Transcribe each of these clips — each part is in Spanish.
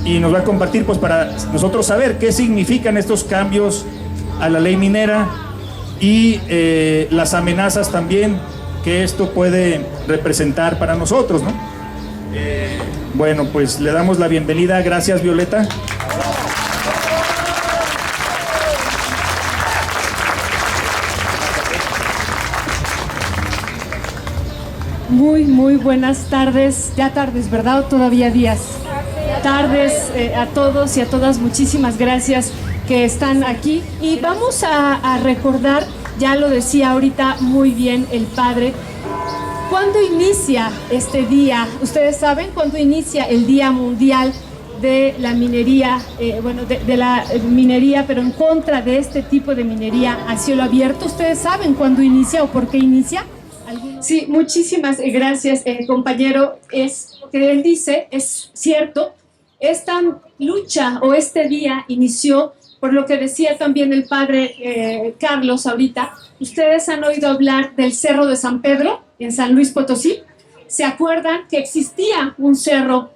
y nos va a compartir pues para nosotros saber qué significan estos cambios a la ley minera y las amenazas también que esto puede representar para nosotros, ¿no? Bueno, pues le damos la bienvenida. Gracias, Violeta. Muy buenas tardes, ya tardes, ¿verdad? ¿O todavía días? Tardes a todos y a todas, muchísimas gracias que están aquí. Y vamos a recordar, ya lo decía ahorita muy bien el padre, ¿cuándo inicia este día? Ustedes saben cuándo inicia el Día Mundial de la Minería, de la minería, pero en contra de este tipo de minería a cielo abierto. ¿Ustedes saben cuándo inicia o por qué inicia? Sí, muchísimas gracias, compañero. Es lo que él dice, es cierto. Esta lucha o este día inició por lo que decía también el padre Carlos ahorita. Ustedes han oído hablar del Cerro de San Pedro en San Luis Potosí. ¿Se acuerdan que existía un cerro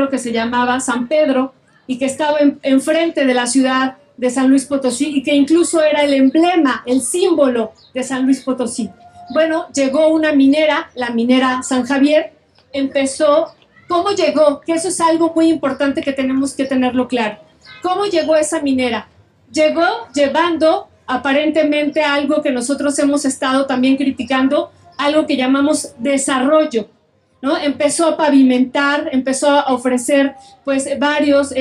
que se llamaba San Pedro y que estaba enfrente de la ciudad de San Luis Potosí y que incluso era el emblema, el símbolo de San Luis Potosí? Bueno, llegó una minera, la minera San Javier, empezó. ¿Cómo llegó? Que eso es algo muy importante que tenemos que tenerlo claro. ¿Cómo llegó esa minera? Llegó llevando aparentemente algo que nosotros hemos estado también criticando, algo que llamamos desarrollo, ¿no? Empezó a pavimentar, empezó a ofrecer pues varios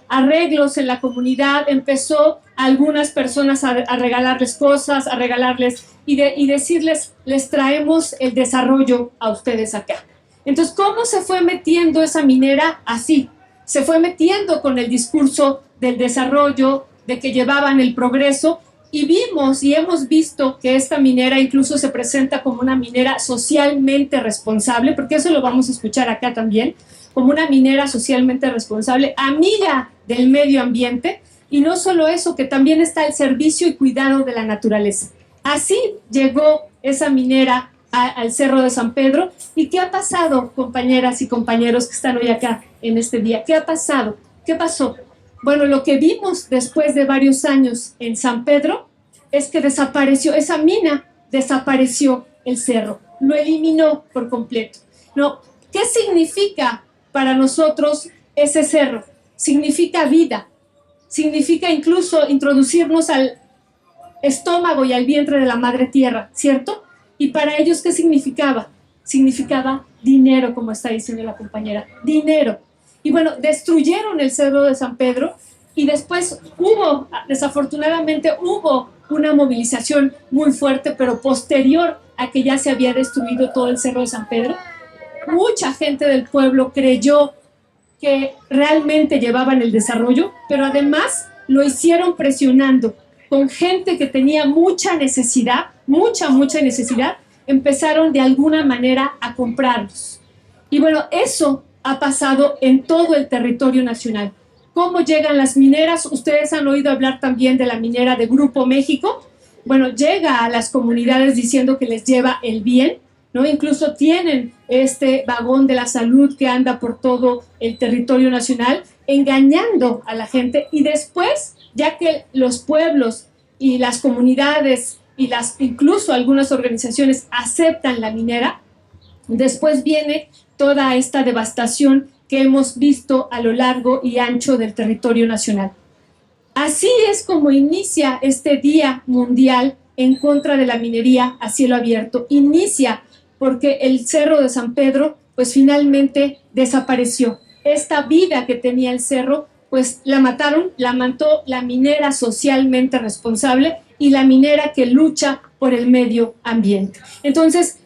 arreglos en la comunidad, empezó a algunas personas a regalarles cosas, a regalarles y decirles, les traemos el desarrollo a ustedes acá. Entonces, ¿cómo se fue metiendo esa minera? Así, se fue metiendo con el discurso del desarrollo, de que llevaban el progreso, y vimos y hemos visto que esta minera incluso se presenta como una minera socialmente responsable, porque eso lo vamos a escuchar acá también, como una minera socialmente responsable, amiga del medio ambiente, y no solo eso, que también está el servicio y cuidado de la naturaleza. Así llegó esa minera al Cerro de San Pedro. ¿Y qué ha pasado, compañeras y compañeros que están hoy acá en este día? ¿Qué ha pasado? ¿Qué pasó? Bueno, lo que vimos después de varios años en San Pedro es que desapareció, esa mina desapareció el cerro, lo eliminó por completo. No, ¿qué significa para nosotros ese cerro? Significa vida, significa incluso introducirnos al estómago y al vientre de la madre tierra, ¿cierto? Y para ellos, ¿qué significaba? Significaba dinero, como está diciendo la compañera, dinero. Y bueno, destruyeron el Cerro de San Pedro y después desafortunadamente hubo una movilización muy fuerte, pero posterior a que ya se había destruido todo el Cerro de San Pedro. Mucha gente del pueblo creyó que realmente llevaban el desarrollo, pero además lo hicieron presionando con gente que tenía mucha necesidad, mucha necesidad, empezaron de alguna manera a comprarlos. Y bueno, eso ha pasado en todo el territorio nacional. ¿Cómo llegan las mineras? Ustedes han oído hablar también de la minera de Grupo México. Bueno, llega a las comunidades diciendo que les lleva el bien, ¿no? Incluso tienen este vagón de la salud que anda por todo el territorio nacional, engañando a la gente, y después, ya que los pueblos y las comunidades y incluso algunas organizaciones aceptan la minera, después viene toda esta devastación que hemos visto a lo largo y ancho del territorio nacional. Así es como inicia este Día Mundial en contra de la minería a cielo abierto. Inicia porque el Cerro de San Pedro pues finalmente desapareció. Esta vida que tenía el cerro pues la mataron, la mató la minera socialmente responsable y la minera que lucha por el medio ambiente. Entonces,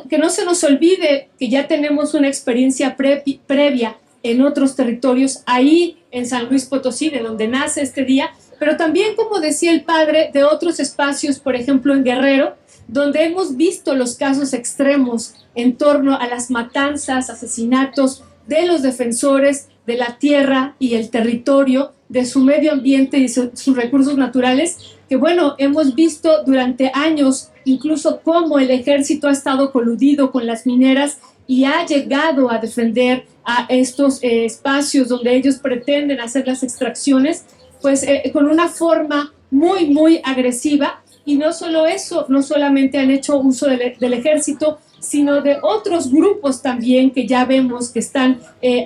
que no se nos olvide que ya tenemos una experiencia previa en otros territorios, ahí en San Luis Potosí, de donde nace este día, pero también, como decía el padre, de otros espacios, por ejemplo en Guerrero, donde hemos visto los casos extremos en torno a las matanzas, asesinatos de los defensores de la tierra y el territorio, de su medio ambiente y sus recursos naturales, que bueno, hemos visto durante años incluso cómo el ejército ha estado coludido con las mineras y ha llegado a defender a estos espacios donde ellos pretenden hacer las extracciones, pues con una forma muy, muy agresiva. Y no solo eso, no solamente han hecho uso del ejército, sino de otros grupos también que ya vemos que están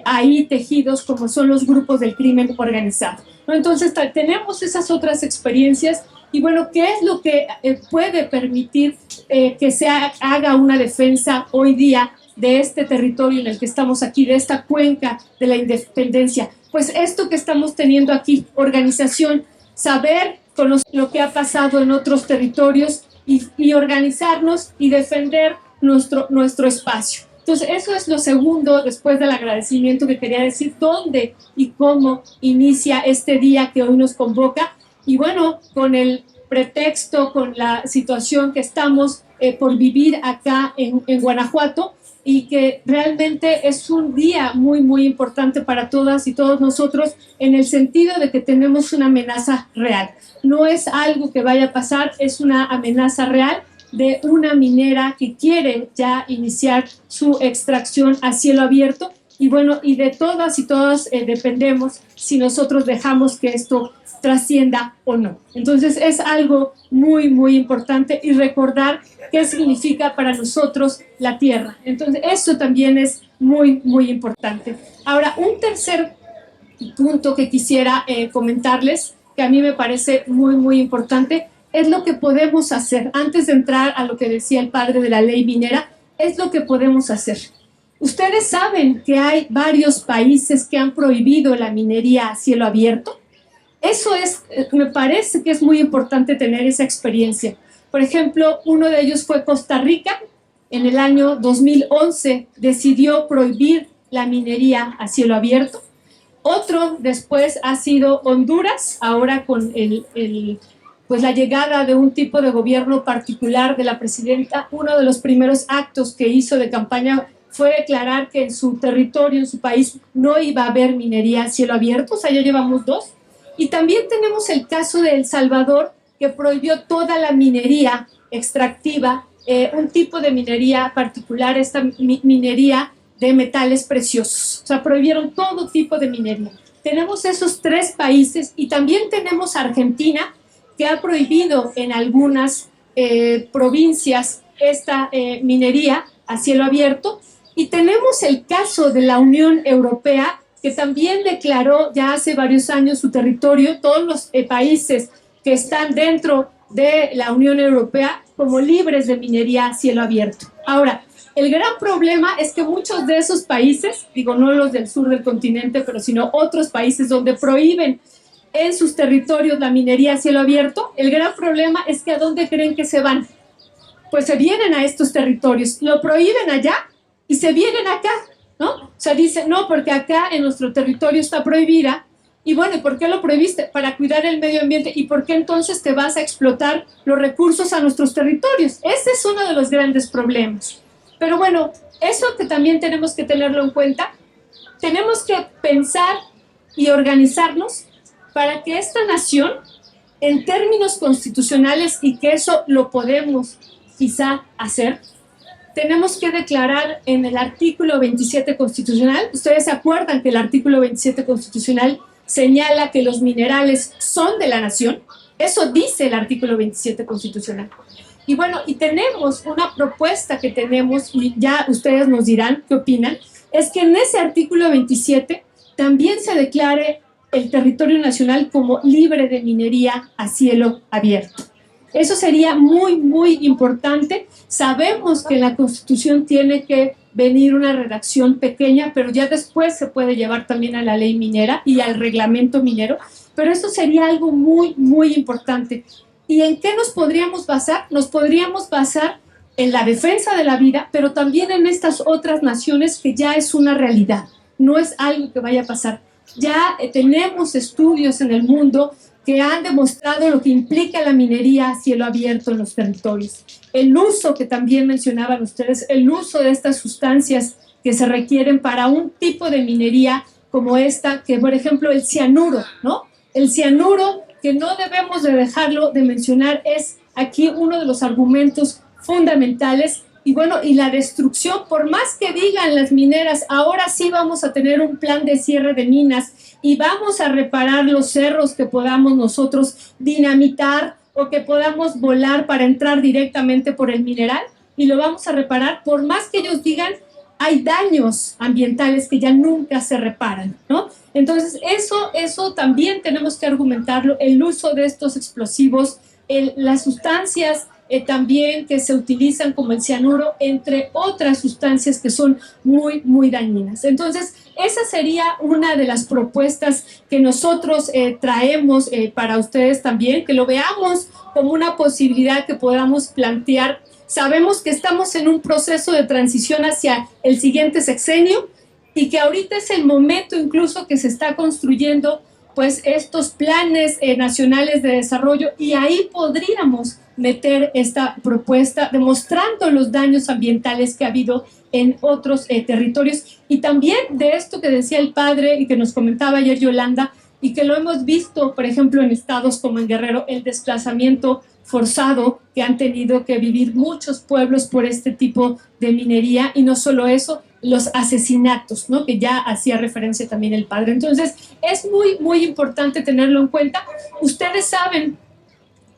ahí tejidos, como son los grupos del crimen organizado, ¿no? Entonces tenemos esas otras experiencias y bueno, ¿qué es lo que puede permitir que se haga una defensa hoy día de este territorio en el que estamos aquí, de esta cuenca de la independencia? Pues esto que estamos teniendo aquí, organización, saber conocer lo que ha pasado en otros territorios y organizarnos y defender nuestro espacio. Entonces, eso es lo segundo, después del agradecimiento, que quería decir dónde y cómo inicia este día que hoy nos convoca. Y bueno, con el pretexto, con la situación que estamos por vivir acá en Guanajuato, y que realmente es un día muy, muy importante para todas y todos nosotros en el sentido de que tenemos una amenaza real. No es algo que vaya a pasar, es una amenaza real de una minera que quiere ya iniciar su extracción a cielo abierto. Y bueno, y de todas y todas dependemos si nosotros dejamos que esto trascienda o no. Entonces es algo muy, muy importante y recordar qué significa para nosotros la tierra. Entonces eso también es muy, muy importante. Ahora, un tercer punto que quisiera comentarles, que a mí me parece muy, muy importante, es lo que podemos hacer. Antes de entrar a lo que decía el padre de la ley minera, es lo que podemos hacer. Ustedes saben que hay varios países que han prohibido la minería a cielo abierto. Eso es, me parece que es muy importante tener esa experiencia. Por ejemplo, uno de ellos fue Costa Rica. En el año 2011 decidió prohibir la minería a cielo abierto. Otro después ha sido Honduras, ahora con pues la llegada de un tipo de gobierno particular de la presidenta. Uno de los primeros actos que hizo de campaña fue declarar que en su territorio, en su país, no iba a haber minería a cielo abierto. O sea, ya llevamos dos. Y también tenemos el caso de El Salvador, que prohibió toda la minería extractiva, un tipo de minería particular, esta minería de metales preciosos. O sea, prohibieron todo tipo de minería. Tenemos esos tres países y también tenemos Argentina, que ha prohibido en algunas provincias esta minería a cielo abierto. Y tenemos el caso de la Unión Europea, que también declaró ya hace varios años su territorio, todos los países que están dentro de la Unión Europea, como libres de minería a cielo abierto. Ahora, el gran problema es que muchos de esos países, digo no los del sur del continente, pero sino otros países donde prohíben en sus territorios la minería a cielo abierto, el gran problema es que ¿a dónde creen que se van? Pues se vienen a estos territorios, lo prohíben allá y se vienen acá, ¿no? O sea, dicen, no, porque acá en nuestro territorio está prohibida. Y bueno, ¿y por qué lo prohibiste? Para cuidar el medio ambiente. ¿Y por qué entonces te vas a explotar los recursos a nuestros territorios? Ese es uno de los grandes problemas. Pero bueno, eso que también tenemos que tenerlo en cuenta. Tenemos que pensar y organizarnos para que esta nación, en términos constitucionales, y que eso lo podemos quizá hacer, tenemos que declarar en el artículo 27 constitucional. Ustedes se acuerdan que el artículo 27 constitucional señala que los minerales son de la nación. Eso dice el artículo 27 constitucional. Y bueno, y tenemos una propuesta que tenemos, y ya ustedes nos dirán qué opinan, es que en ese artículo 27 también se declare el territorio nacional como libre de minería a cielo abierto. Eso sería muy, muy importante. Sabemos que en la Constitución tiene que venir una redacción pequeña, pero ya después se puede llevar también a la ley minera y al reglamento minero, pero eso sería algo muy, muy importante. ¿Y en qué nos podríamos basar? Nos podríamos basar en la defensa de la vida, pero también en estas otras naciones que ya es una realidad, no es algo que vaya a pasar. Ya tenemos estudios en el mundo que han demostrado lo que implica la minería a cielo abierto en los territorios. El uso que también mencionaban ustedes, el uso de estas sustancias que se requieren para un tipo de minería como esta, que por ejemplo el cianuro, ¿no? El cianuro, que no debemos de dejarlo de mencionar, es aquí uno de los argumentos fundamentales Y bueno, y la destrucción, por más que digan las mineras, ahora sí vamos a tener un plan de cierre de minas y vamos a reparar los cerros que podamos nosotros dinamitar o que podamos volar para entrar directamente por el mineral, y lo vamos a reparar, por más que ellos digan, hay daños ambientales que ya nunca se reparan, ¿no? Entonces, eso también tenemos que argumentarlo, el uso de estos explosivos, las sustancias también que se utilizan como el cianuro, entre otras sustancias que son muy, muy dañinas. Entonces, esa sería una de las propuestas que nosotros traemos para ustedes también, que lo veamos como una posibilidad que podamos plantear. Sabemos que estamos en un proceso de transición hacia el siguiente sexenio y que ahorita es el momento incluso que se está construyendo pues estos planes nacionales de desarrollo, y ahí podríamos meter esta propuesta demostrando los daños ambientales que ha habido en otros territorios, y también de esto que decía el padre y que nos comentaba ayer Yolanda, y que lo hemos visto, por ejemplo, en estados como en Guerrero, el desplazamiento forzado que han tenido que vivir muchos pueblos por este tipo de minería, y no solo eso, los asesinatos, ¿no?, que ya hacía referencia también el padre. Entonces, es muy, muy importante tenerlo en cuenta. Ustedes saben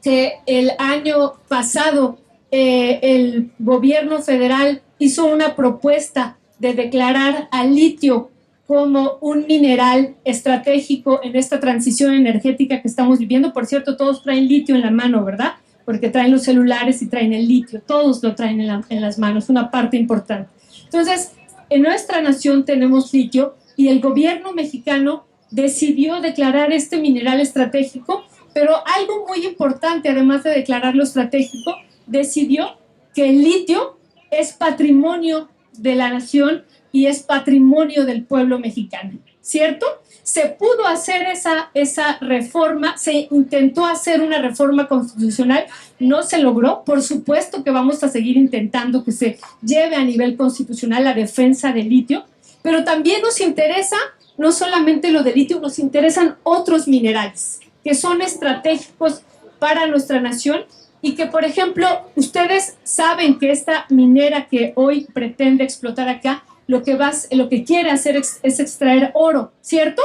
que el año pasado el gobierno federal hizo una propuesta de declarar al litio como un mineral estratégico en esta transición energética que estamos viviendo. Por cierto, todos traen litio en la mano, ¿verdad? Porque traen los celulares y traen el litio, todos lo traen en las manos, una parte importante. Entonces, en nuestra nación tenemos litio y el gobierno mexicano decidió declarar este mineral estratégico, pero algo muy importante, además de declararlo estratégico, decidió que el litio es patrimonio de la nación y es patrimonio del pueblo mexicano, ¿cierto? Se pudo hacer esa reforma, se intentó hacer una reforma constitucional, no se logró. Por supuesto que vamos a seguir intentando que se lleve a nivel constitucional la defensa del litio, pero también nos interesa no solamente lo del litio, nos interesan otros minerales que son estratégicos para nuestra nación y que, por ejemplo, ustedes saben que esta minera que hoy pretende explotar acá, lo que quiere hacer es extraer oro, ¿cierto?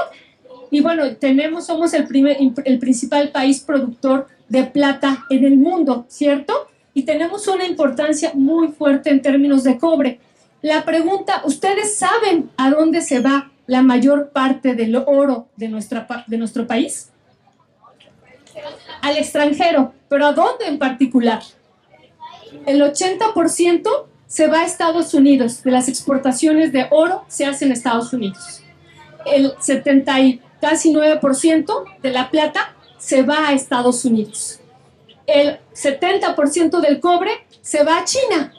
Y bueno, somos el principal país productor de plata en el mundo, ¿cierto? Y tenemos una importancia muy fuerte en términos de cobre. La pregunta, ¿ustedes saben a dónde se va la mayor parte del oro de nuestro país? Al extranjero, pero ¿a dónde en particular? El 80% se va a Estados Unidos, de las exportaciones de oro se hacen en Estados Unidos. El 79% de la plata se va a Estados Unidos. El 70% del cobre se va a China.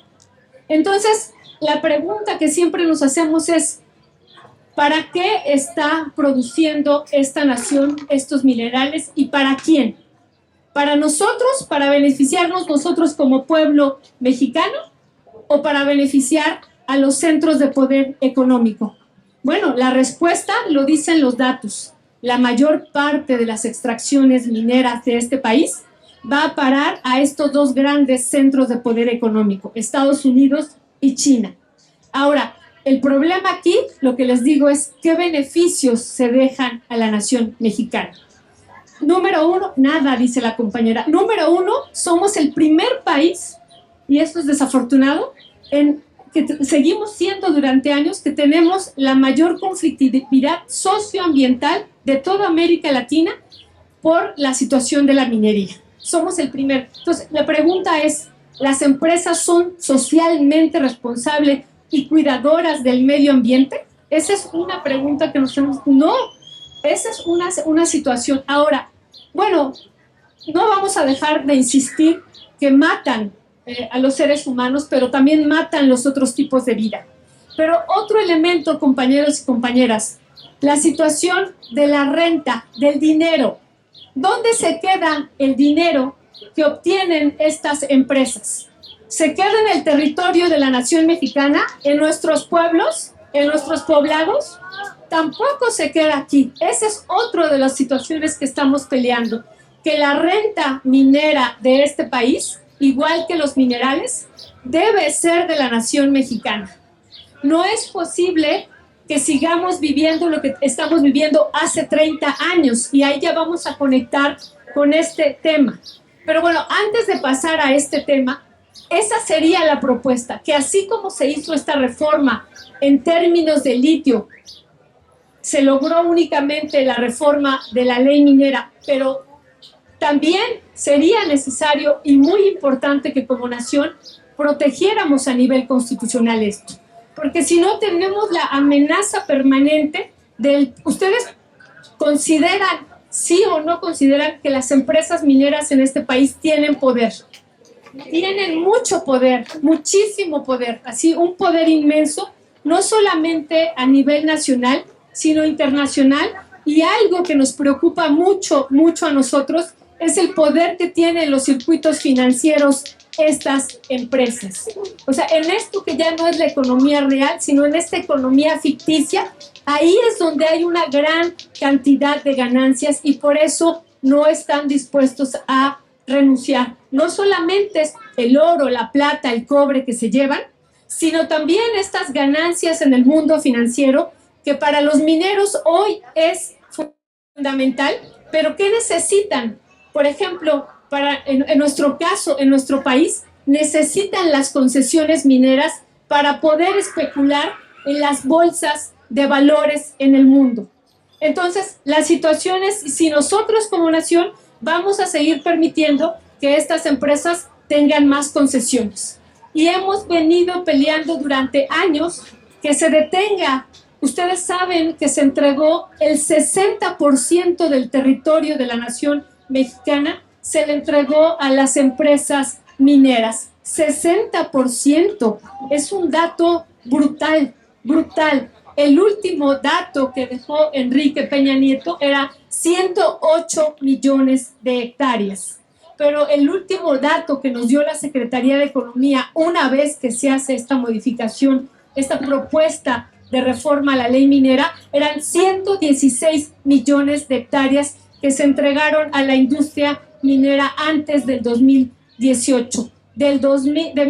Entonces, la pregunta que siempre nos hacemos es, ¿para qué está produciendo esta nación estos minerales y para quién? ¿Para nosotros, para beneficiarnos nosotros como pueblo mexicano o para beneficiar a los centros de poder económico? Bueno, la respuesta lo dicen los datos. La mayor parte de las extracciones mineras de este país va a parar a estos dos grandes centros de poder económico, Estados Unidos y China. Ahora, el problema aquí, lo que les digo es qué beneficios se dejan a la nación mexicana. Número uno, nada, dice la compañera. Número uno, somos el primer país, y esto es desafortunado, que seguimos siendo durante años, que tenemos la mayor conflictividad socioambiental de toda América Latina por la situación de la minería. Somos el primer. Entonces, la pregunta es, ¿las empresas son socialmente responsables y cuidadoras del medio ambiente? Esa es una pregunta que nos hacemos. No, esa es una situación. Ahora, bueno, no vamos a dejar de insistir que matan a los seres humanos, pero también matan los otros tipos de vida. Pero otro elemento, compañeros y compañeras, la situación de la renta, del dinero. ¿Dónde se queda el dinero que obtienen estas empresas? ¿Se queda en el territorio de la nación mexicana, en nuestros pueblos, en nuestros poblados? Tampoco se queda aquí. Esa es otra de las situaciones que estamos peleando, que la renta minera de este país, igual que los minerales, debe ser de la nación mexicana. No es posible que sigamos viviendo lo que estamos viviendo hace 30 años, y ahí ya vamos a conectar con este tema. Pero bueno, antes de pasar a este tema, esa sería la propuesta, que así como se hizo esta reforma en términos de litio, se logró únicamente la reforma de la ley minera, pero también sería necesario y muy importante que como nación protegiéramos a nivel constitucional esto. Porque si no, tenemos la amenaza permanente del... ¿Ustedes consideran, sí o no consideran que las empresas mineras en este país tienen poder? Tienen mucho poder, muchísimo poder, así un poder inmenso, no solamente a nivel nacional, sino internacional, y algo que nos preocupa mucho, mucho a nosotros es el poder que tienen los circuitos financieros estas empresas. O sea, en esto que ya no es la economía real, sino en esta economía ficticia, ahí es donde hay una gran cantidad de ganancias, y por eso no están dispuestos a renunciar. No solamente es el oro, la plata, el cobre que se llevan, sino también estas ganancias en el mundo financiero, que para los mineros hoy es fundamental. Pero ¿qué necesitan? Por ejemplo, en nuestro caso, en nuestro país, necesitan las concesiones mineras para poder especular en las bolsas de valores en el mundo. Entonces, la situación es, si nosotros como nación vamos a seguir permitiendo que estas empresas tengan más concesiones. Y hemos venido peleando durante años que se detenga. Ustedes saben que se entregó el 60% del territorio de la nación mexicana, se le entregó a las empresas mineras. 60%. Es un dato brutal, brutal. El último dato que dejó Enrique Peña Nieto era 108 millones de hectáreas. Pero el último dato que nos dio la Secretaría de Economía, una vez que se hace esta modificación, esta propuesta de reforma a la ley minera, eran 116 millones de hectáreas que se entregaron a la industria minera antes del 2018. De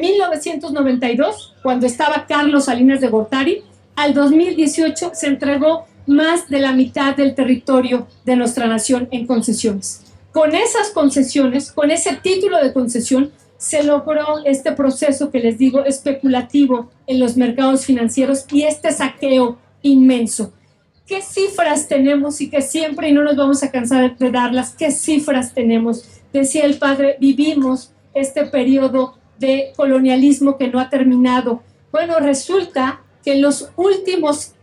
1992, cuando estaba Carlos Salinas de Gortari, al 2018 se entregó más de la mitad del territorio de nuestra nación en concesiones. Con esas concesiones, con ese título de concesión, se logró este proceso que les digo especulativo en los mercados financieros y este saqueo inmenso. ¿Qué cifras tenemos? Y que siempre, y no nos vamos a cansar de darlas, ¿qué cifras tenemos? Decía el padre, vivimos este periodo de colonialismo que no ha terminado. Bueno, resulta que en los últimos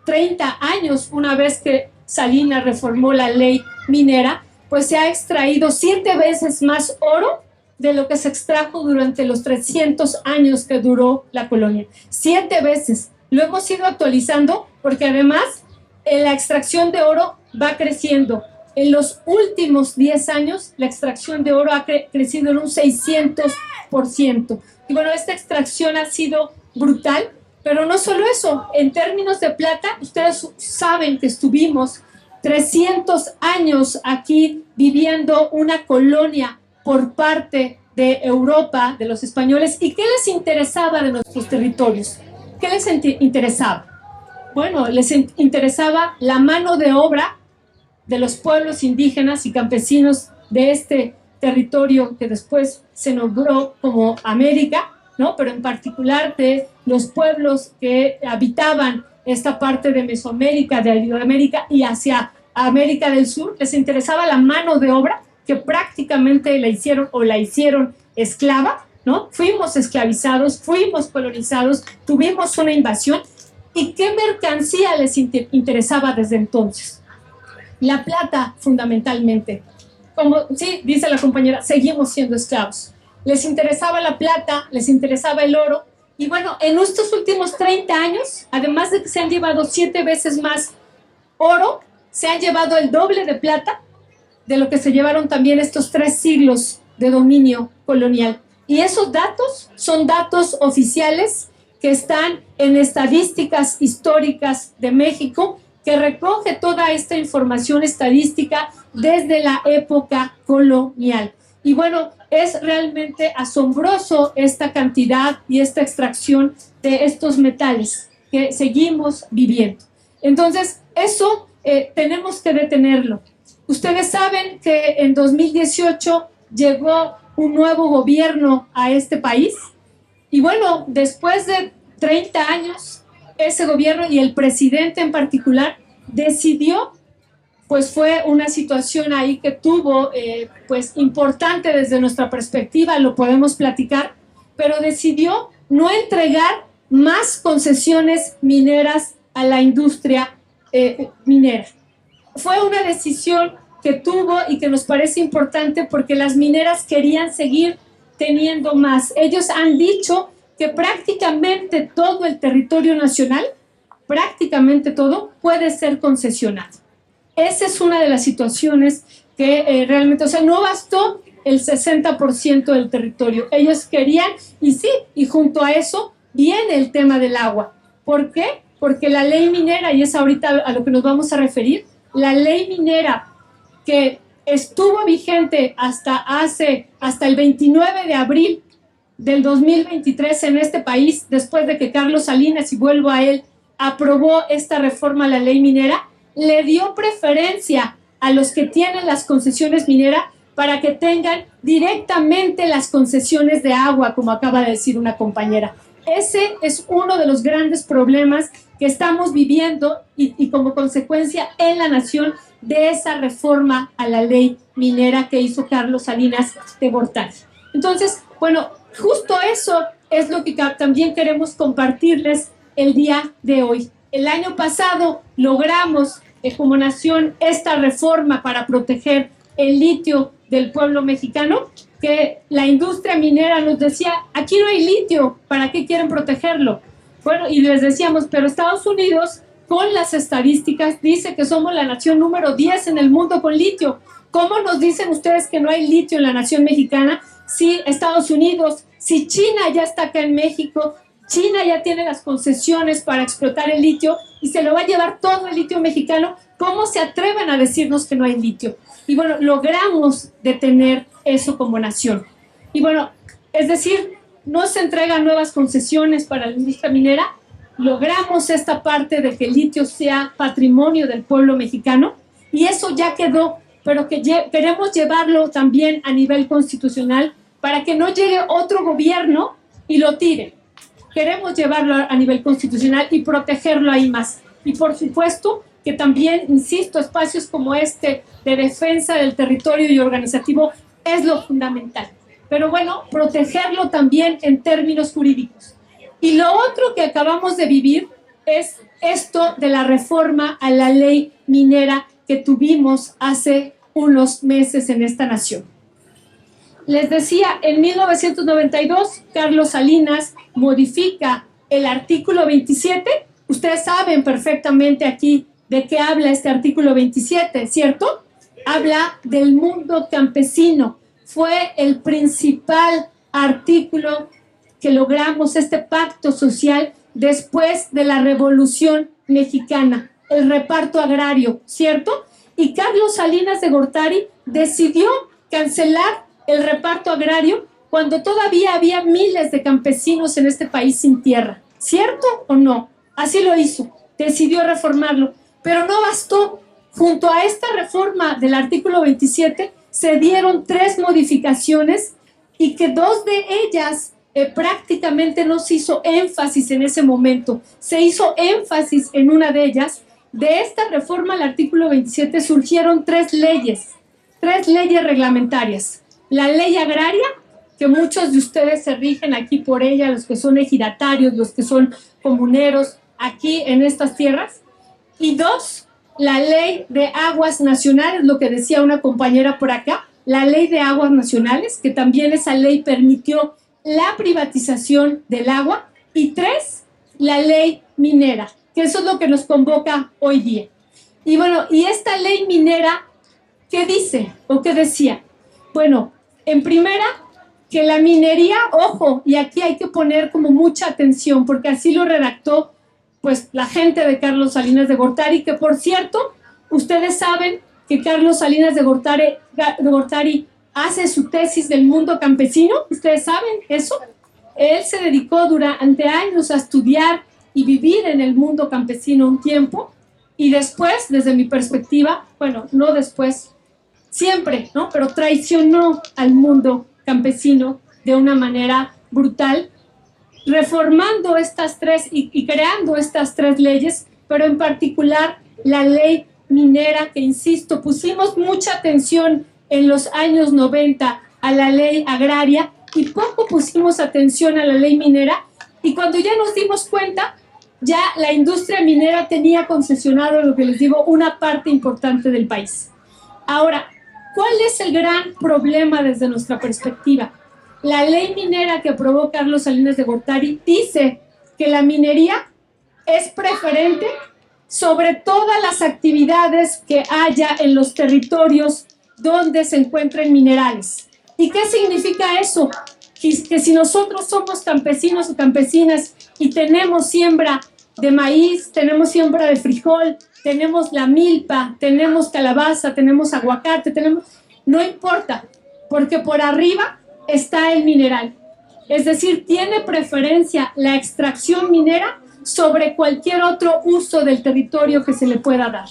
30 años, una vez que Salinas reformó la ley minera, pues se ha extraído 7 veces más oro de lo que se extrajo durante los 300 años que duró la colonia. 7 veces. Lo hemos ido actualizando porque además la extracción de oro va creciendo. En los últimos 10 años, la extracción de oro ha crecido en un 600%. Y bueno, esta extracción ha sido brutal, pero no solo eso. En términos de plata, ustedes saben que estuvimos 300 años aquí viviendo una colonia por parte de Europa, de los españoles. ¿Y qué les interesaba de nuestros territorios? ¿Qué les interesaba? Bueno, les interesaba la mano de obra de los pueblos indígenas y campesinos de este territorio que después se nombró como América, ¿no? Pero en particular de los pueblos que habitaban esta parte de Mesoamérica, de América y hacia América del Sur. Les interesaba la mano de obra, que prácticamente la hicieron esclava, ¿no? Fuimos esclavizados, fuimos colonizados, tuvimos una invasión. ¿Y qué mercancía les interesaba desde entonces? La plata, fundamentalmente. Como sí, dice la compañera, seguimos siendo esclavos. Les interesaba la plata, les interesaba el oro. Y bueno, en estos últimos 30 años, además de que se han llevado 7 veces más oro, se han llevado el doble de plata de lo que se llevaron también estos 3 siglos de dominio colonial. Y esos datos son datos oficiales que están en estadísticas históricas de México, que recoge toda esta información estadística desde la época colonial. Y bueno, es realmente asombroso esta cantidad y esta extracción de estos metales que seguimos viviendo. Entonces, eso tenemos que detenerlo. Ustedes saben que en 2018 llegó un nuevo gobierno a este país y bueno, después de 30 años, ese gobierno y el presidente en particular decidió, pues fue una situación ahí que tuvo, pues importante desde nuestra perspectiva, lo podemos platicar, pero decidió no entregar más concesiones mineras a la industria minera. Fue una decisión que tuvo y que nos parece importante porque las mineras querían seguir teniendo más. Ellos han dicho que prácticamente todo el territorio nacional, prácticamente todo, puede ser concesionado. Esa es una de las situaciones que realmente, o sea, no bastó el 60% del territorio. Ellos querían, y sí, y junto a eso viene el tema del agua. ¿Por qué? Porque la ley minera, y es ahorita a lo que nos vamos a referir, la ley minera que estuvo vigente hasta el 29 de abril del 2023 en este país, después de que Carlos Salinas, y vuelvo a él, aprobó esta reforma a la ley minera, le dio preferencia a los que tienen las concesiones mineras para que tengan directamente las concesiones de agua, como acaba de decir una compañera. Ese es uno de los grandes problemas que estamos viviendo y como consecuencia en la nación de esa reforma a la ley minera que hizo Carlos Salinas de Gortari. Entonces, bueno, justo eso es lo que también queremos compartirles el día de hoy. El año pasado logramos como nación esta reforma para proteger el litio del pueblo mexicano, que la industria minera nos decía, aquí no hay litio, ¿para qué quieren protegerlo? Bueno, y les decíamos, pero Estados Unidos, con las estadísticas, dice que somos la nación número 10 en el mundo con litio. ¿Cómo nos dicen ustedes que no hay litio en la nación mexicana? Si Estados Unidos, si China ya está acá en México, China ya tiene las concesiones para explotar el litio y se lo va a llevar todo el litio mexicano, ¿cómo se atreven a decirnos que no hay litio? Y bueno, logramos detener eso como nación. Y bueno, es decir, no se entregan nuevas concesiones para la industria minera, logramos esta parte de que el litio sea patrimonio del pueblo mexicano y eso ya quedó, pero que queremos llevarlo también a nivel constitucional para que no llegue otro gobierno y lo tire. Queremos llevarlo a nivel constitucional y protegerlo ahí más. Y por supuesto que también, insisto, espacios como este de defensa del territorio y organizativo es lo fundamental. Pero bueno, protegerlo también en términos jurídicos. Y lo otro que acabamos de vivir es esto de la reforma a la ley minera que tuvimos hace unos meses en esta nación. Les decía, en 1992, Carlos Salinas modifica el artículo 27. Ustedes saben perfectamente aquí de qué habla este artículo 27, ¿cierto? Habla del mundo campesino. Fue el principal artículo que logramos, este pacto social, después de la Revolución Mexicana, el reparto agrario, ¿cierto? Y Carlos Salinas de Gortari decidió cancelar el reparto agrario cuando todavía había miles de campesinos en este país sin tierra. ¿Cierto o no? Así lo hizo, decidió reformarlo. Pero no bastó. Junto a esta reforma del artículo 27 se dieron 3 modificaciones y que 2 de ellas prácticamente no se hizo énfasis en ese momento. Se hizo énfasis en una de ellas. De esta reforma al artículo 27 surgieron 3 leyes reglamentarias. La ley agraria, que muchos de ustedes se rigen aquí por ella, los que son ejidatarios, los que son comuneros aquí en estas tierras. Y 2, la ley de aguas nacionales, lo que decía una compañera por acá, la ley de aguas nacionales, que también esa ley permitió la privatización del agua. Y 3, la ley minera, que eso es lo que nos convoca hoy día. Y bueno, ¿y esta ley minera qué dice o qué decía? Bueno, en primera, que la minería, ojo, y aquí hay que poner como mucha atención, porque así lo redactó pues la gente de Carlos Salinas de Gortari, que por cierto, ustedes saben que Carlos Salinas de Gortari hace su tesis del mundo campesino, ustedes saben eso. Él se dedicó durante años a estudiar y vivir en el mundo campesino un tiempo, y después, desde mi perspectiva, bueno, no después, siempre, ¿no? Pero traicionó al mundo campesino de una manera brutal, reformando estas tres y creando estas tres leyes, pero en particular la ley minera, que insisto, pusimos mucha atención en los años 90 a la ley agraria y poco pusimos atención a la ley minera, y cuando ya nos dimos cuenta, ya la industria minera tenía concesionado, lo que les digo, una parte importante del país. Ahora, ¿cuál es el gran problema desde nuestra perspectiva? La ley minera que aprobó Carlos Salinas de Gortari dice que la minería es preferente sobre todas las actividades que haya en los territorios donde se encuentren minerales. ¿Y qué significa eso? Que si nosotros somos campesinos o campesinas y tenemos siembra de maíz, tenemos siembra de frijol, tenemos la milpa, tenemos calabaza, tenemos aguacate, no importa, porque por arriba está el mineral. Es decir, tiene preferencia la extracción minera sobre cualquier otro uso del territorio que se le pueda dar.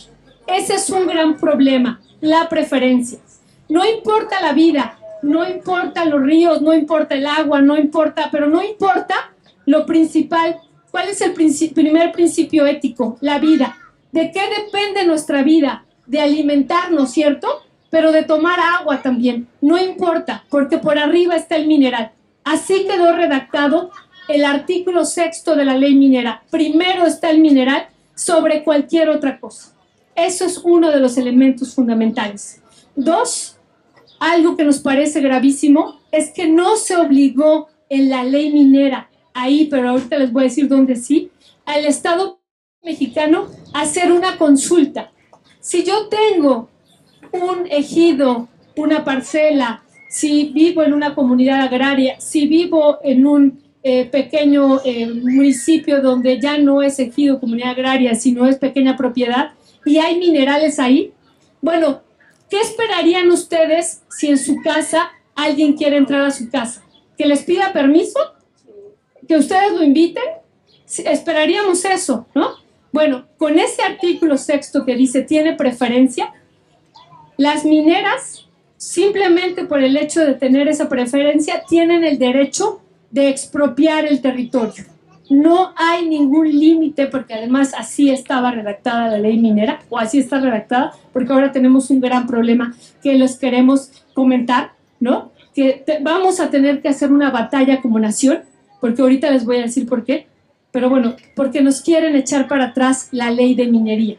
Ese es un gran problema, la preferencia. No importa la vida, no importa los ríos, no importa el agua, no importa, pero no importa lo principal. ¿Cuál es el primer principio ético? La vida. ¿De qué depende nuestra vida? De alimentarnos, ¿cierto? Pero de tomar agua también. No importa, porque por arriba está el mineral. Así quedó redactado el artículo 6 de la ley minera. Primero está el mineral sobre cualquier otra cosa. Eso es uno de los elementos fundamentales. 2, algo que nos parece gravísimo, es que no se obligó en la ley minera, ahí, pero ahorita les voy a decir dónde sí, al Estado mexicano a hacer una consulta. Si yo tengo un ejido, una parcela, si vivo en una comunidad agraria, si vivo en un pequeño municipio donde ya no es ejido, comunidad agraria, sino es pequeña propiedad, y hay minerales ahí, bueno, ¿qué esperarían ustedes si en su casa alguien quiere entrar a su casa? ¿Que les pida permiso? ¿Que ustedes lo inviten? Esperaríamos eso, ¿no? Bueno, con ese artículo 6 que dice tiene preferencia, las mineras, simplemente por el hecho de tener esa preferencia, tienen el derecho de expropiar el territorio. No hay ningún límite, porque además así estaba redactada la ley minera, o así está redactada, porque ahora tenemos un gran problema que les queremos comentar, ¿no? Que vamos a tener que hacer una batalla como nación, porque ahorita les voy a decir por qué, pero bueno, porque nos quieren echar para atrás la ley de minería.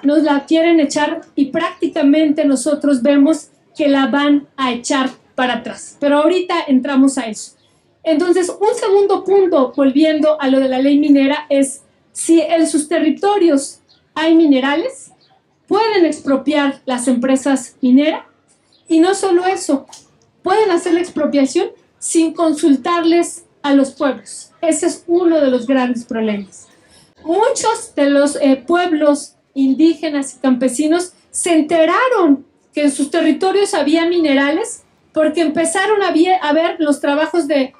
Nos la quieren echar y prácticamente nosotros vemos que la van a echar para atrás. Pero ahorita entramos a eso. Entonces, un segundo punto, volviendo a lo de la ley minera, es si en sus territorios hay minerales, pueden expropiar las empresas mineras, y no solo eso, pueden hacer la expropiación sin consultarles a los pueblos. Ese es uno de los grandes problemas. Muchos de los pueblos indígenas y campesinos se enteraron que en sus territorios había minerales porque empezaron a ver los trabajos de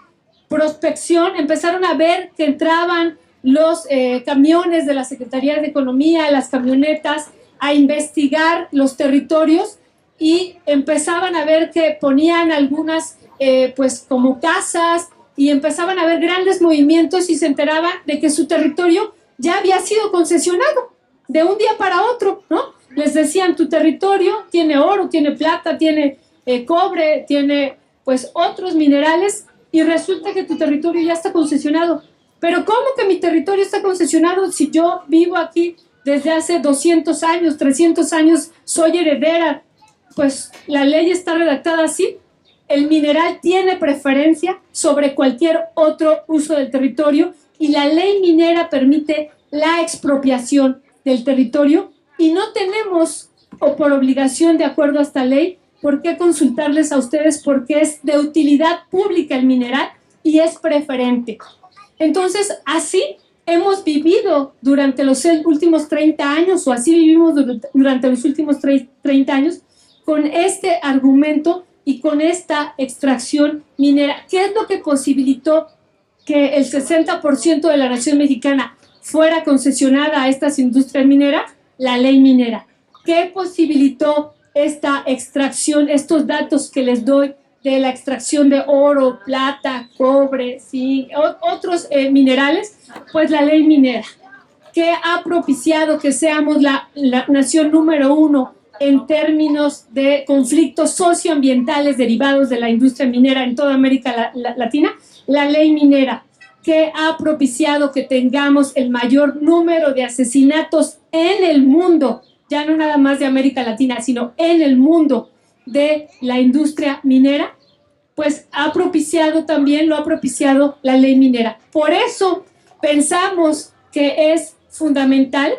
prospección, empezaron a ver que entraban los camiones de la Secretaría de Economía, las camionetas, a investigar los territorios, y empezaban a ver que ponían algunas pues como casas, y empezaban a ver grandes movimientos, y se enteraban de que su territorio ya había sido concesionado de un día para otro, ¿no? Les decían, tu territorio tiene oro, tiene plata, tiene cobre, tiene pues otros minerales, y resulta que tu territorio ya está concesionado. Pero ¿cómo que mi territorio está concesionado si yo vivo aquí desde hace 200 años, 300 años, soy heredera? Pues la ley está redactada así. El mineral tiene preferencia sobre cualquier otro uso del territorio, y la ley minera permite la expropiación del territorio, y no tenemos, o por obligación de acuerdo a esta ley, por qué consultarles a ustedes, porque es de utilidad pública el mineral y es preferente. Entonces, así hemos vivido durante los últimos 30 años, o así vivimos durante los últimos 30 años, con este argumento y con esta extracción minera. ¿Qué es lo que posibilitó que el 60% de la nación mexicana fuera concesionada a estas industrias mineras? La ley minera. ¿Qué posibilitó esta extracción, estos datos que les doy de la extracción de oro, plata, cobre, zinc, otros minerales? Pues la ley minera, que ha propiciado que seamos la nación número 1 en términos de conflictos socioambientales derivados de la industria minera en toda América Latina. La ley minera, que ha propiciado que tengamos el mayor número de asesinatos en el mundo, ya no nada más de América Latina, sino en el mundo, de la industria minera, pues ha propiciado también, lo ha propiciado la ley minera. Por eso pensamos que es fundamental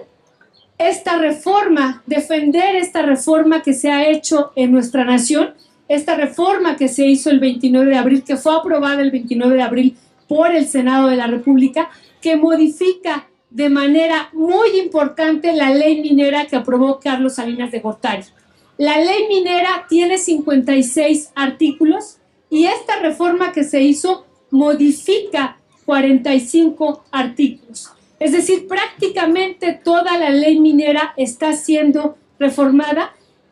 esta reforma, defender esta reforma que se ha hecho en nuestra nación, esta reforma que se hizo el 29 de abril, que fue aprobada el 29 de abril por el Senado de la República, que modifica de manera muy importante la ley minera que aprobó Carlos Salinas de Gortari. La ley minera tiene 56 artículos y esta reforma que se hizo modifica 45 artículos. Es decir, prácticamente toda la ley minera está siendo reformada,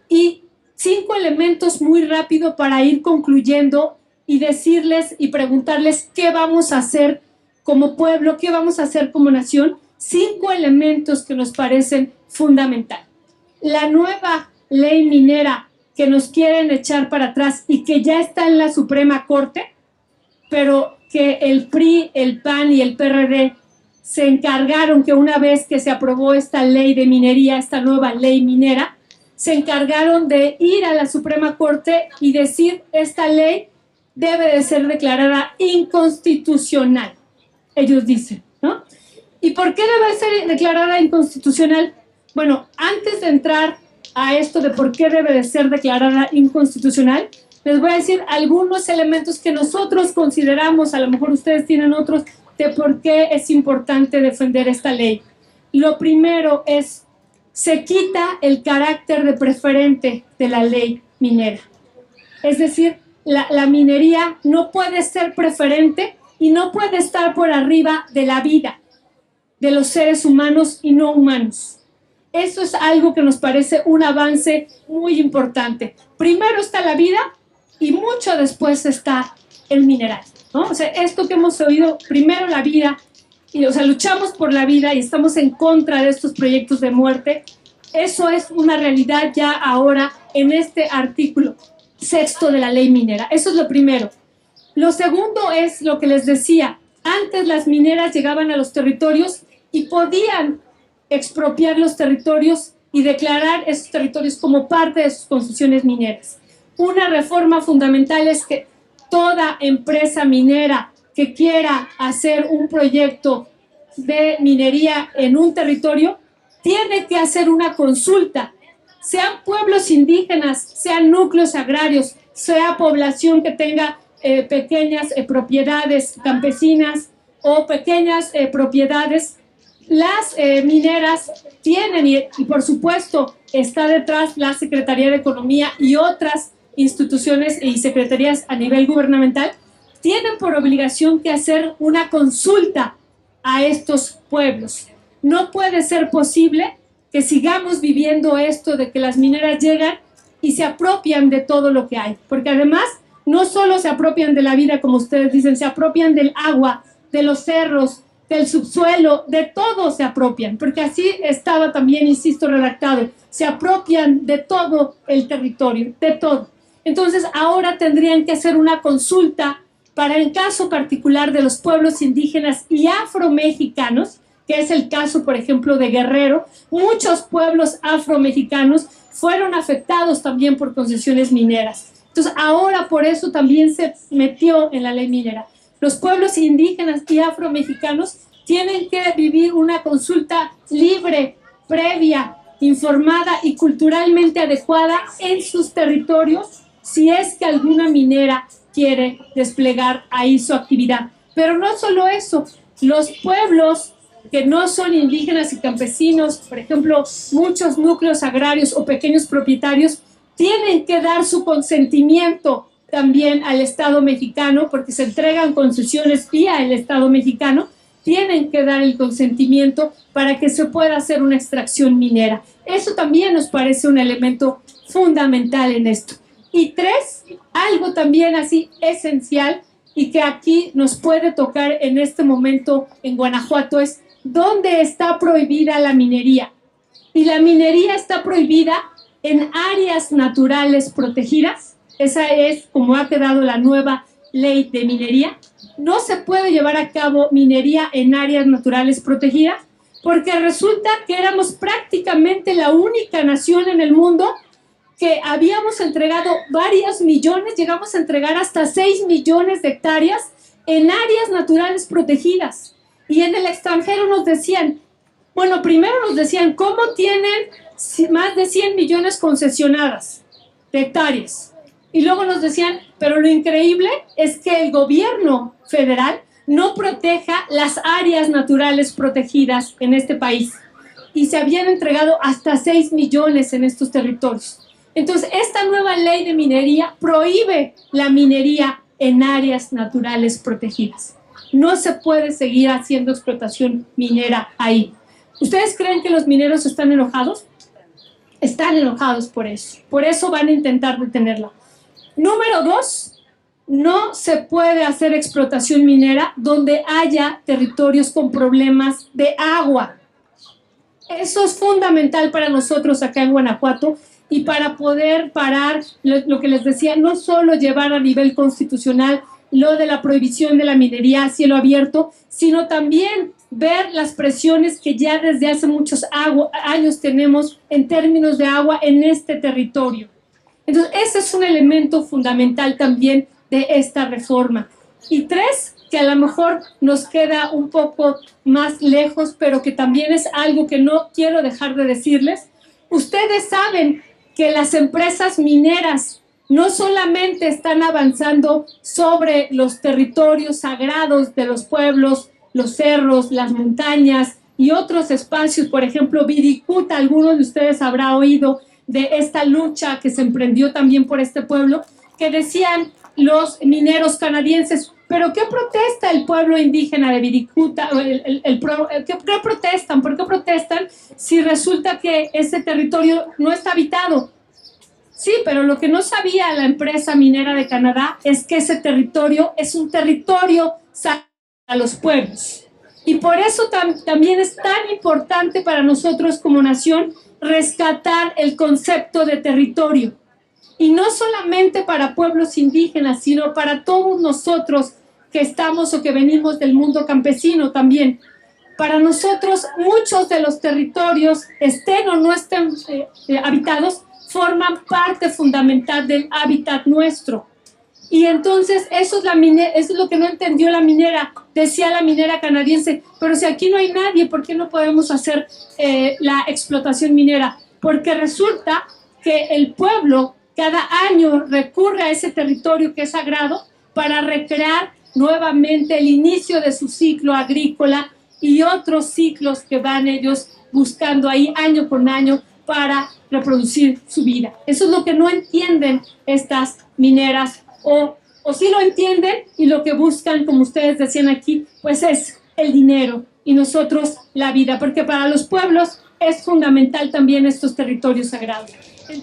y 5 elementos muy rápido para ir concluyendo y decirles y preguntarles qué vamos a hacer como pueblo, qué vamos a hacer como nación. 5 elementos que nos parecen fundamentales. La nueva ley minera que nos quieren echar para atrás y que ya está en la Suprema Corte, pero que el PRI, el PAN y el PRD se encargaron, que una vez que se aprobó esta ley de minería, esta nueva ley minera, se encargaron de ir a la Suprema Corte y decir: esta ley debe de ser declarada inconstitucional. Ellos dicen, ¿no? ¿Y por qué debe ser declarada inconstitucional? Bueno, antes de entrar a esto de por qué debe de ser declarada inconstitucional, les voy a decir algunos elementos que nosotros consideramos, a lo mejor ustedes tienen otros, de por qué es importante defender esta ley. Lo primero es, se quita el carácter de preferente de la ley minera. Es decir, la minería no puede ser preferente y no puede estar por arriba de la vida de los seres humanos y no humanos. Eso es algo que nos parece un avance muy importante. Primero está la vida y mucho después está el mineral, ¿no? O sea, esto que hemos oído, primero la vida, y, o sea, luchamos por la vida y estamos en contra de estos proyectos de muerte. Eso es una realidad ya ahora en este artículo 6º de la ley minera. Eso es lo primero. Lo segundo es lo que les decía. Antes las mineras llegaban a los territorios y podían expropiar los territorios y declarar esos territorios como parte de sus concesiones mineras. Una reforma fundamental es que toda empresa minera que quiera hacer un proyecto de minería en un territorio tiene que hacer una consulta, sean pueblos indígenas, sean núcleos agrarios, sea población que tenga pequeñas propiedades campesinas o pequeñas propiedades. Las mineras tienen, y por supuesto está detrás la Secretaría de Economía y otras instituciones y secretarías a nivel gubernamental, tienen por obligación que hacer una consulta a estos pueblos. No puede ser posible que sigamos viviendo esto de que las mineras llegan y se apropian de todo lo que hay, porque además no solo se apropian de la vida, como ustedes dicen, se apropian del agua, de los cerros, del subsuelo, de todo se apropian, porque así estaba también, insisto, redactado, se apropian de todo el territorio, de todo. Entonces ahora tendrían que hacer una consulta para el caso particular de los pueblos indígenas y afromexicanos, que es el caso, por ejemplo, de Guerrero. Muchos pueblos afromexicanos fueron afectados también por concesiones mineras. Entonces ahora por eso también se metió en la ley minera. Los pueblos indígenas y afromexicanos tienen que vivir una consulta libre, previa, informada y culturalmente adecuada en sus territorios si es que alguna minera quiere desplegar ahí su actividad. Pero no solo eso, los pueblos que no son indígenas y campesinos, por ejemplo, muchos núcleos agrarios o pequeños propietarios, tienen que dar su consentimiento también al Estado mexicano, porque se entregan concesiones vía el Estado mexicano, tienen que dar el consentimiento para que se pueda hacer una extracción minera. Eso también nos parece un elemento fundamental en esto. Y tres, algo también así esencial y que aquí nos puede tocar en este momento en Guanajuato es dónde está prohibida la minería. Y la minería está prohibida en áreas naturales protegidas. Esa es como ha quedado la nueva ley de minería. No se puede llevar a cabo minería en áreas naturales protegidas porque resulta que éramos prácticamente la única nación en el mundo que habíamos entregado varios millones, llegamos a entregar hasta 6 millones de hectáreas en áreas naturales protegidas. Y en el extranjero nos decían, bueno, primero nos decían, ¿cómo tienen más de 100 millones concesionadas de hectáreas? Y luego nos decían, pero lo increíble es que el gobierno federal no proteja las áreas naturales protegidas en este país. Y se habían entregado hasta 6 millones en estos territorios. Entonces, esta nueva ley de minería prohíbe la minería en áreas naturales protegidas. No se puede seguir haciendo explotación minera ahí. ¿Ustedes creen que los mineros están enojados? Están enojados por eso. Por eso van a intentar detenerla. Número 2, no se puede hacer explotación minera donde haya territorios con problemas de agua. Eso es fundamental para nosotros acá en Guanajuato y para poder parar lo que les decía, no solo llevar a nivel constitucional lo de la prohibición de la minería a cielo abierto, sino también ver las presiones que ya desde hace muchos años tenemos en términos de agua en este territorio. Entonces, ese es un elemento fundamental también de esta reforma. Y 3, que a lo mejor nos queda un poco más lejos, pero que también es algo que no quiero dejar de decirles. Ustedes saben que las empresas mineras no solamente están avanzando sobre los territorios sagrados de los pueblos, los cerros, las montañas y otros espacios, por ejemplo, Viricuta, algunos de ustedes habrá oído de esta lucha que se emprendió también por este pueblo, que decían los mineros canadienses, ¿pero qué protesta el pueblo indígena de Viricuta? ¿Qué protestan? ¿Por qué protestan si resulta que ese territorio no está habitado? Sí, pero lo que no sabía la empresa minera de Canadá es que ese territorio es un territorio sagrado a los pueblos. Y por eso también es tan importante para nosotros como nación rescatar el concepto de territorio. Y no solamente para pueblos indígenas, sino para todos nosotros que estamos o que venimos del mundo campesino también. Para nosotros, muchos de los territorios, estén o no estén habitados, forman parte fundamental del hábitat nuestro. Y entonces eso es lo que no entendió la minera. Decía la minera canadiense, pero si aquí no hay nadie, ¿por qué no podemos hacer la explotación minera? Porque resulta que el pueblo cada año recurre a ese territorio que es sagrado para recrear nuevamente el inicio de su ciclo agrícola y otros ciclos que van ellos buscando ahí año con año para reproducir su vida. Eso es lo que no entienden estas mineras o sí lo entienden y lo que buscan, como ustedes decían aquí, pues es el dinero y nosotros la vida, porque para los pueblos es fundamental también estos territorios sagrados.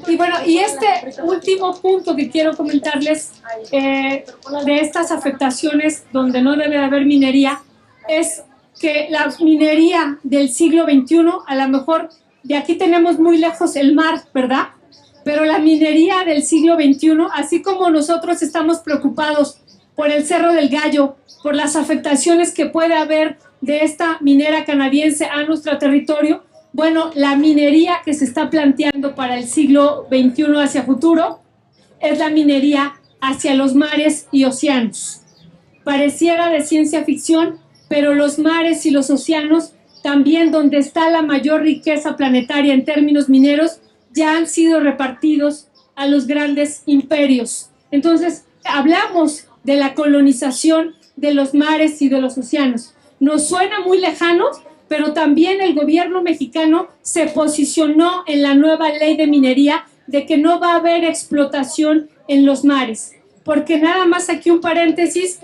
Y bueno, y este último punto que quiero comentarles de estas afectaciones donde no debe de haber minería es que la minería del siglo XXI, a lo mejor de aquí tenemos muy lejos el mar, ¿verdad? Pero la minería del siglo XXI, así como nosotros estamos preocupados por el Cerro del Gallo, por las afectaciones que puede haber de esta minera canadiense a nuestro territorio, bueno, la minería que se está planteando para el siglo XXI hacia futuro es la minería hacia los mares y océanos. Pareciera de ciencia ficción, pero los mares y los océanos, también donde está la mayor riqueza planetaria en términos mineros, ya han sido repartidos a los grandes imperios. Entonces, hablamos de la colonización de los mares y de los océanos. Nos suena muy lejano, pero también el gobierno mexicano se posicionó en la nueva ley de minería de que no va a haber explotación en los mares. Porque nada más aquí un paréntesis,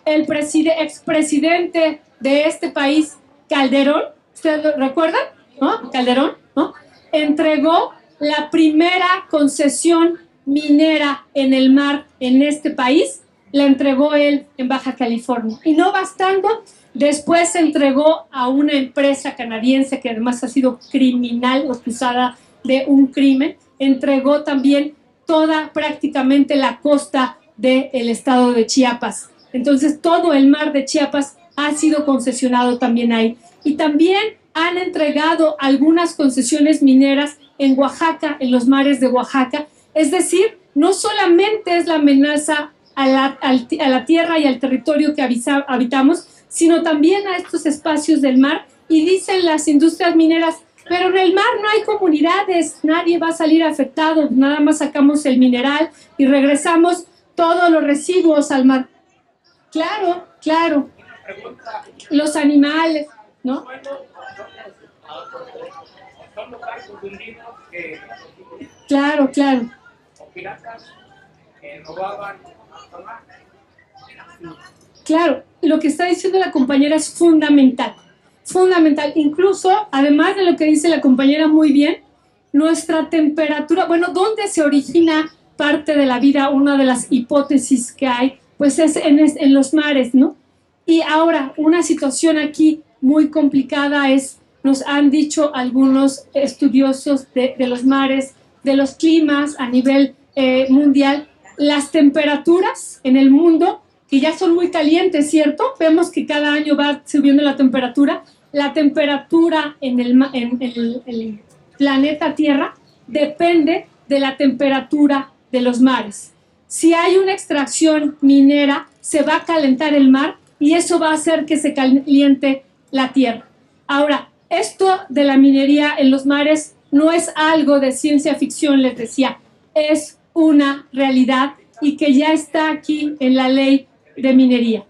el expresidente de este país, Calderón, ¿ustedes lo recuerdan? ¿No? Calderón, ¿no? Entregó la primera concesión minera en el mar en este país, la entregó él en Baja California. Y no bastando, después se entregó a una empresa canadiense que además ha sido criminal, acusada de un crimen, entregó también toda prácticamente la costa del estado de Chiapas. Entonces todo el mar de Chiapas ha sido concesionado también ahí. Y también han entregado algunas concesiones mineras en Oaxaca, en los mares de Oaxaca. Es decir, no solamente es la amenaza a la tierra y al territorio que habitamos, sino también a estos espacios del mar. Y dicen las industrias mineras, pero en el mar no hay comunidades, nadie va a salir afectado, nada más sacamos el mineral y regresamos todos los residuos al mar. Claro, claro. Los animales, ¿no? Claro, claro. Claro, lo que está diciendo la compañera es fundamental, fundamental. Incluso, además de lo que dice la compañera muy bien, nuestra temperatura, bueno, ¿dónde se origina parte de la vida? Una de las hipótesis que hay, pues es en los mares, ¿no? Y ahora, una situación aquí muy complicada es, nos han dicho algunos estudiosos de los mares, de los climas a nivel mundial, las temperaturas en el mundo, que ya son muy calientes, ¿cierto? Vemos que cada año va subiendo la temperatura en el planeta Tierra depende de la temperatura de los mares. Si hay una extracción minera, se va a calentar el mar y eso va a hacer que se caliente la tierra. Ahora, esto de la minería en los mares no es algo de ciencia ficción, les decía, es una realidad y que ya está aquí en la ley de minería.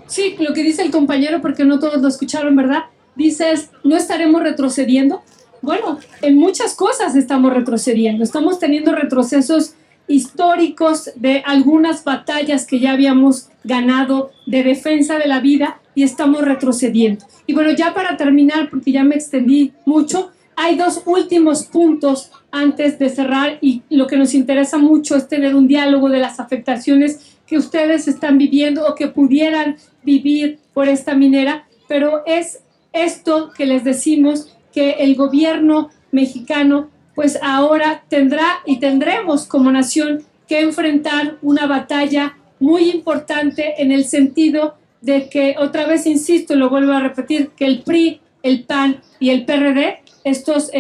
Sí, lo que dice el compañero, porque no todos lo escucharon, ¿verdad? Dices, ¿no estaremos retrocediendo? Bueno, en muchas cosas estamos retrocediendo, estamos teniendo retrocesos históricos de algunas batallas que ya habíamos ganado de defensa de la vida y estamos retrocediendo. Y bueno, ya para terminar, porque ya me extendí mucho, hay dos últimos puntos antes de cerrar y lo que nos interesa mucho es tener un diálogo de las afectaciones que ustedes están viviendo o que pudieran vivir por esta minera, pero es esto que les decimos que el gobierno mexicano pues ahora tendrá y tendremos como nación que enfrentar una batalla muy importante en el sentido de que, otra vez insisto, lo vuelvo a repetir, que el PRI, el PAN y el PRD, estos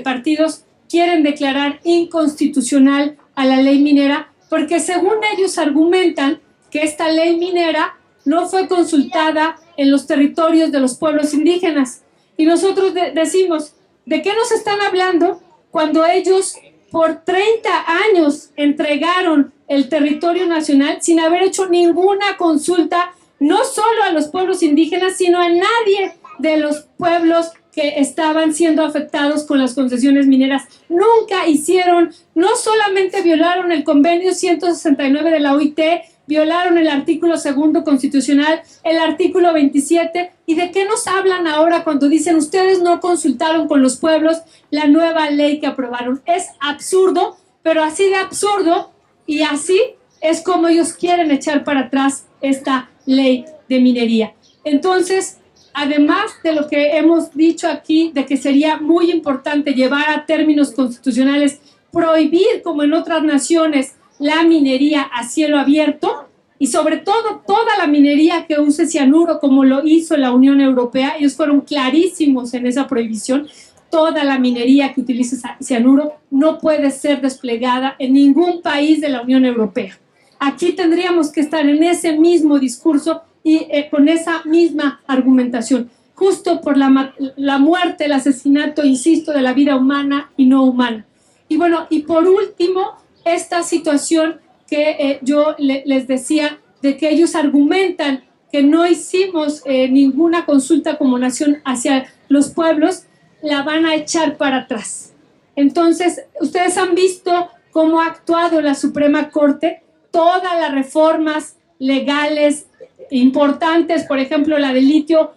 partidos quieren declarar inconstitucional a la ley minera porque según ellos argumentan que esta ley minera no fue consultada en los territorios de los pueblos indígenas. Y nosotros decimos, ¿de qué nos están hablando cuando ellos por 30 años entregaron el territorio nacional sin haber hecho ninguna consulta, no solo a los pueblos indígenas, sino a nadie de los pueblos que estaban siendo afectados con las concesiones mineras? Nunca hicieron, no solamente violaron el convenio 169 de la OIT, violaron el artículo 2 constitucional, el artículo 27. ¿Y de qué nos hablan ahora cuando dicen ustedes no consultaron con los pueblos la nueva ley que aprobaron? Es absurdo, pero así de absurdo y así es como ellos quieren echar para atrás esta ley de minería. Entonces, además de lo que hemos dicho aquí, de que sería muy importante llevar a términos constitucionales, prohibir, como en otras naciones, la minería a cielo abierto y sobre todo toda la minería que use cianuro, como lo hizo la Unión Europea. Ellos fueron clarísimos en esa prohibición. Toda la minería que utilice cianuro no puede ser desplegada en ningún país de la Unión Europea. Aquí tendríamos que estar en ese mismo discurso y con esa misma argumentación, justo por la muerte, el asesinato, insisto, de la vida humana y no humana. Y bueno, y por último, esta situación que yo les decía, de que ellos argumentan que no hicimos ninguna consulta como nación hacia los pueblos, la van a echar para atrás. Entonces, ustedes han visto cómo ha actuado la Suprema Corte, todas las reformas legales importantes, por ejemplo, la del litio,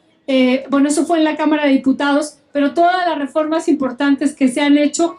bueno, eso fue en la Cámara de Diputados, pero todas las reformas importantes que se han hecho,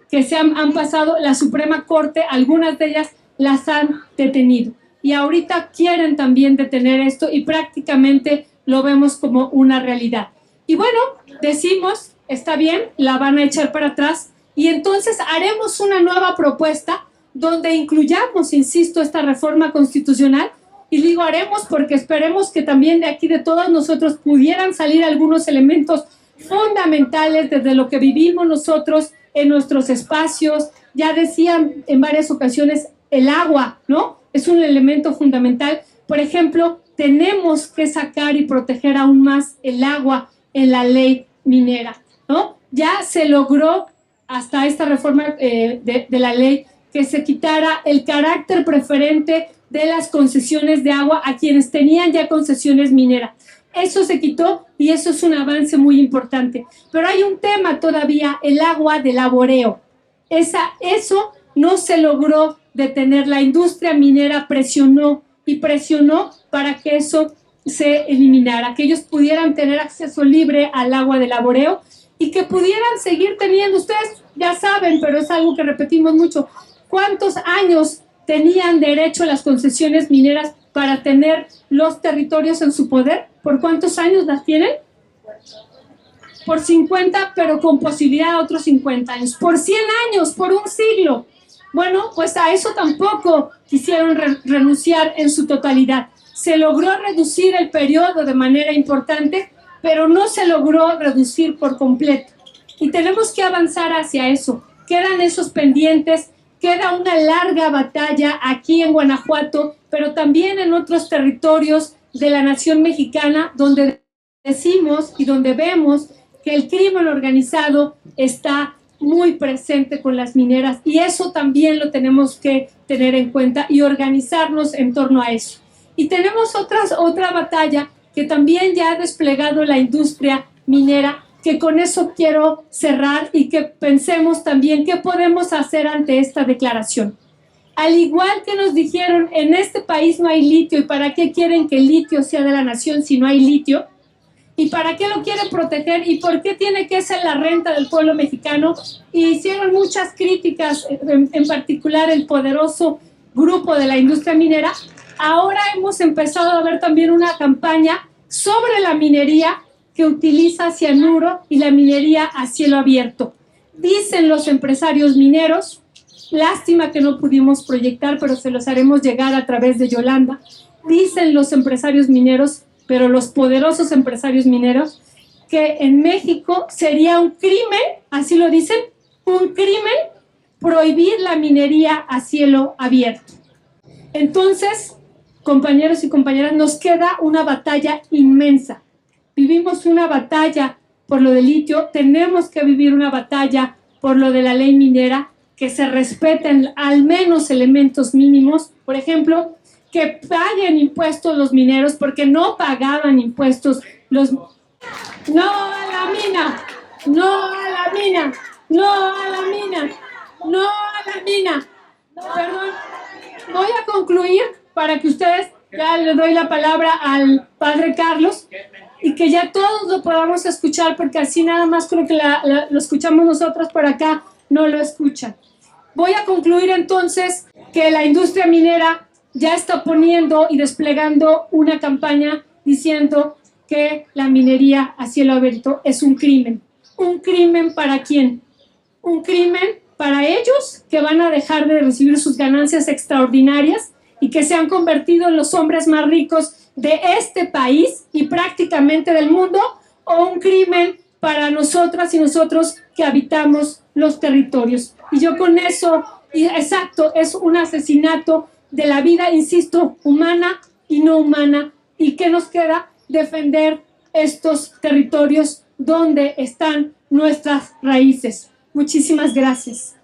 que han pasado, la Suprema Corte, algunas de ellas las han detenido. Y ahorita quieren también detener esto y prácticamente lo vemos como una realidad. Y bueno, decimos, está bien, la van a echar para atrás y entonces haremos una nueva propuesta donde incluyamos, insisto, esta reforma constitucional. Y digo haremos porque esperemos que también de aquí de todos nosotros pudieran salir algunos elementos fundamentales desde lo que vivimos nosotros en nuestros espacios. Ya decían en varias ocasiones el agua, ¿no? Es un elemento fundamental. Por ejemplo, tenemos que sacar y proteger aún más el agua en la ley minera, ¿no? Ya se logró hasta esta reforma de la ley que se quitara el carácter preferente de las concesiones de agua a quienes tenían ya concesiones mineras. Eso se quitó y eso es un avance muy importante. Pero hay un tema todavía, el agua de laboreo. Eso no se logró detener. La industria minera presionó y presionó para que eso se eliminara, que ellos pudieran tener acceso libre al agua de laboreo y que pudieran seguir teniendo, ustedes ya saben, pero es algo que repetimos mucho, ¿cuántos años tenían derecho las concesiones mineras para tener los territorios en su poder? ¿Por cuántos años las tienen? Por 50, pero con posibilidad de otros 50 años. Por 100 años, por un siglo. Bueno, pues a eso tampoco quisieron renunciar en su totalidad. Se logró reducir el periodo de manera importante, pero no se logró reducir por completo. Y tenemos que avanzar hacia eso. Quedan esos pendientes. Queda una larga batalla aquí en Guanajuato, pero también en otros territorios de la nación mexicana, donde decimos y donde vemos que el crimen organizado está muy presente con las mineras y eso también lo tenemos que tener en cuenta y organizarnos en torno a eso. Y tenemos otra batalla que también ya ha desplegado la industria minera, que con eso quiero cerrar y que pensemos también qué podemos hacer ante esta declaración. Al igual que nos dijeron, en este país no hay litio, ¿y para qué quieren que el litio sea de la nación si no hay litio? ¿Y para qué lo quieren proteger? ¿Y por qué tiene que ser la renta del pueblo mexicano? Y hicieron muchas críticas, en particular el poderoso grupo de la industria minera. Ahora hemos empezado a ver también una campaña sobre la minería que utiliza cianuro y la minería a cielo abierto. Dicen los empresarios mineros, lástima que no pudimos proyectar, pero se los haremos llegar a través de Yolanda. Dicen los empresarios mineros, pero los poderosos empresarios mineros, que en México sería un crimen, así lo dicen, un crimen prohibir la minería a cielo abierto. Entonces, compañeros y compañeras, nos queda una batalla inmensa. Vivimos una batalla por lo del litio, tenemos que vivir una batalla por lo de la ley minera, que se respeten al menos elementos mínimos, por ejemplo, que paguen impuestos los mineros, porque no pagaban impuestos los... ¡No a la mina! ¡No a la mina! ¡No a la mina! ¡No a la mina! Perdón, voy a concluir para que ustedes, ya le doy la palabra al padre Carlos, y que ya todos lo podamos escuchar, porque así nada más creo que lo escuchamos nosotros, por acá no lo escuchan. Voy a concluir entonces que la industria minera ya está poniendo y desplegando una campaña diciendo que la minería a cielo abierto es un crimen. ¿Un crimen para quién? Un crimen para ellos, que van a dejar de recibir sus ganancias extraordinarias y que se han convertido en los hombres más ricos de este país y prácticamente del mundo, o un crimen para nosotras y nosotros que habitamos los territorios. Y yo con eso, exacto, es un asesinato de la vida, insisto, humana y no humana. ¿Y qué nos queda? Defender estos territorios donde están nuestras raíces. Muchísimas gracias.